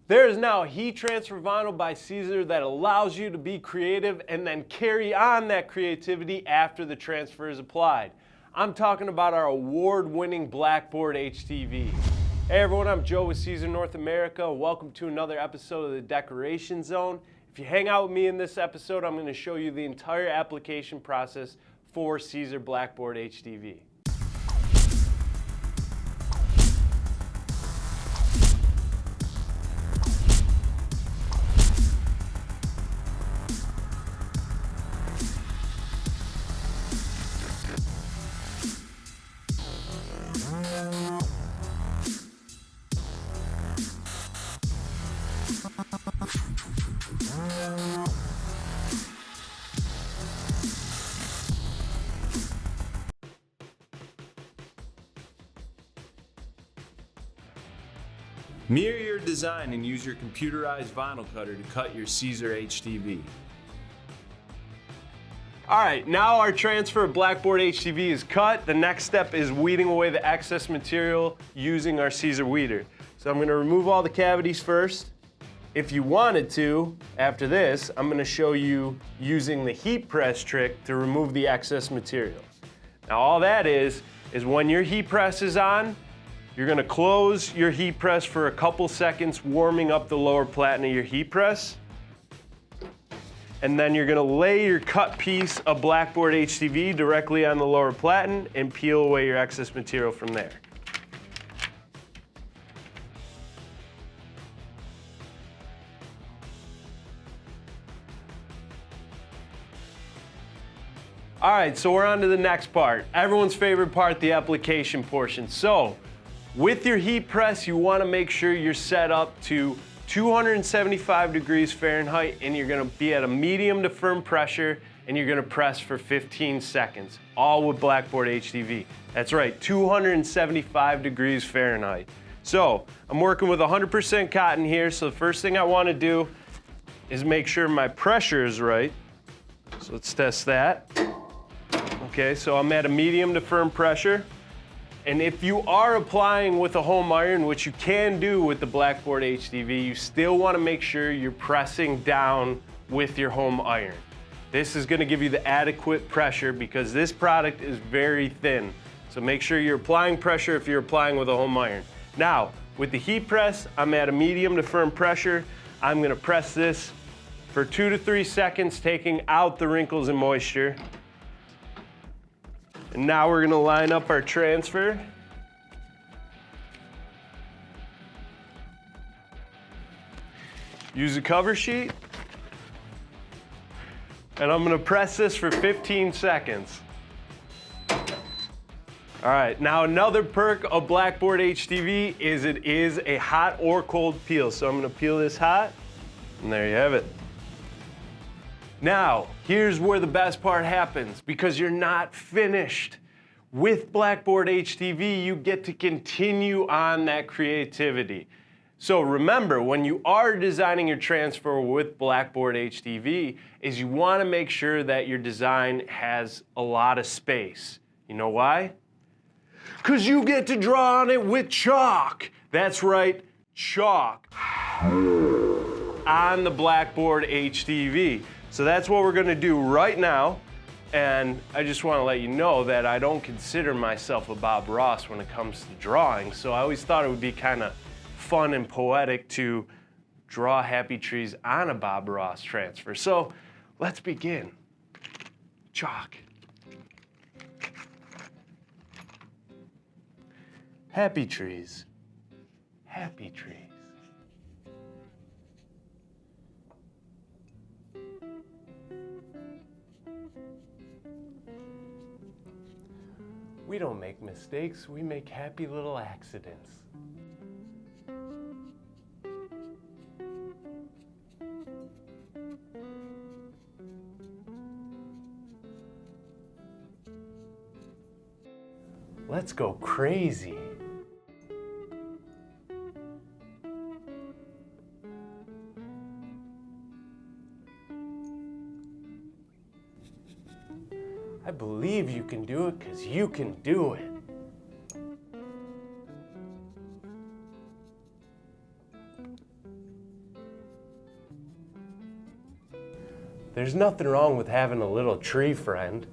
There is now a heat transfer vinyl by Siser that allows you to be creative and then carry on that creativity after the transfer is applied. I'm talking about our award-winning Blackboard HTV. Hey everyone, I'm Joe with Siser North America. Welcome to another episode of the Decoration Zone. If you hang out with me in this episode, I'm going to show you the entire application process for Siser Blackboard HTV. Mirror your design and use your computerized vinyl cutter to cut your Siser HTV. Alright, now our transfer of Blackboard HTV is cut. The next step is weeding away the excess material using our Siser weeder. So I'm going to remove all the cavities first. If you wanted to, after this, I'm going to show you using the heat press trick to remove the excess material. Now all that is when your heat press is on, you're going to close your heat press for a couple seconds, warming up the lower platen of your heat press. And then you're going to lay your cut piece of Blackboard HTV directly on the lower platen and peel away your excess material from there. All right, so we're on to the next part. Everyone's favorite part, the application portion. So, with your heat press, you want to make sure you're set up to 275 degrees Fahrenheit and you're going to be at a medium to firm pressure and you're going to press for 15 seconds, all with Blackboard HTV. That's right, 275 degrees Fahrenheit. So, I'm working with 100% cotton here, so the first thing I want to do is make sure my pressure is right. So let's test that. Okay, so I'm at a medium to firm pressure. And if you are applying with a home iron, which you can do with the Blackboard HTV, you still want to make sure you're pressing down with your home iron. This is going to give you the adequate pressure because this product is very thin. So make sure you're applying pressure if you're applying with a home iron. Now, with the heat press, I'm at a medium to firm pressure. I'm going to press this for 2 to 3 seconds, taking out the wrinkles and moisture. And now we're going to line up our transfer. Use a cover sheet. And I'm going to press this for 15 seconds. All right, now another perk of Blackboard HTV is it is a hot or cold peel. So I'm going to peel this hot, and there you have it. Now, here's where the best part happens, because you're not finished. With Blackboard HTV, you get to continue on that creativity. So remember, when you are designing your transfer with Blackboard HTV, is you want to make sure that your design has a lot of space. You know why? Because you get to draw on it with chalk. That's right, chalk on the Blackboard HTV. So that's what we're going to do right now, and I just want to let you know that I don't consider myself a Bob Ross when it comes to drawing, so I always thought it would be kind of fun and poetic to draw happy trees on a Bob Ross transfer. So let's begin. Chalk. Happy trees. Happy trees. We don't make mistakes, we make happy little accidents. Let's go crazy. I believe you can do it because you can do it. There's nothing wrong with having a little tree friend.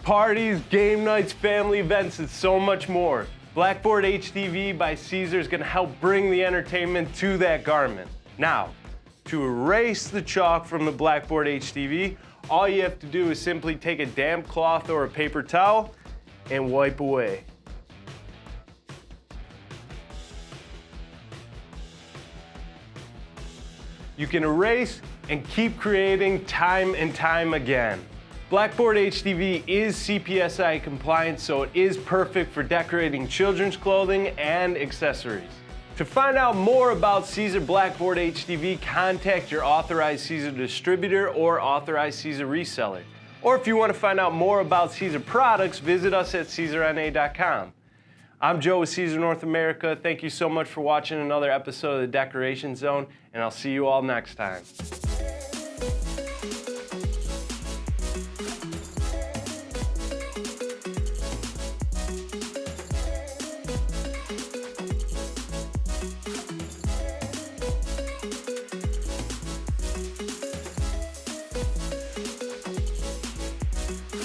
Parties, game nights, family events, and so much more. Blackboard HTV by Siser is going to help bring the entertainment to that garment. Now, to erase the chalk from the Blackboard HTV, all you have to do is simply take a damp cloth or a paper towel and wipe away. You can erase and keep creating time and time again. Blackboard HTV is CPSI compliant, so it is perfect for decorating children's clothing and accessories. To find out more about Siser Blackboard HTV, contact your authorized Siser distributor or authorized Siser reseller. Or if you want to find out more about Siser products, visit us at SiserNA.com. I'm Joe with Siser North America. Thank you so much for watching another episode of the Decoration Zone, and I'll see you all next time.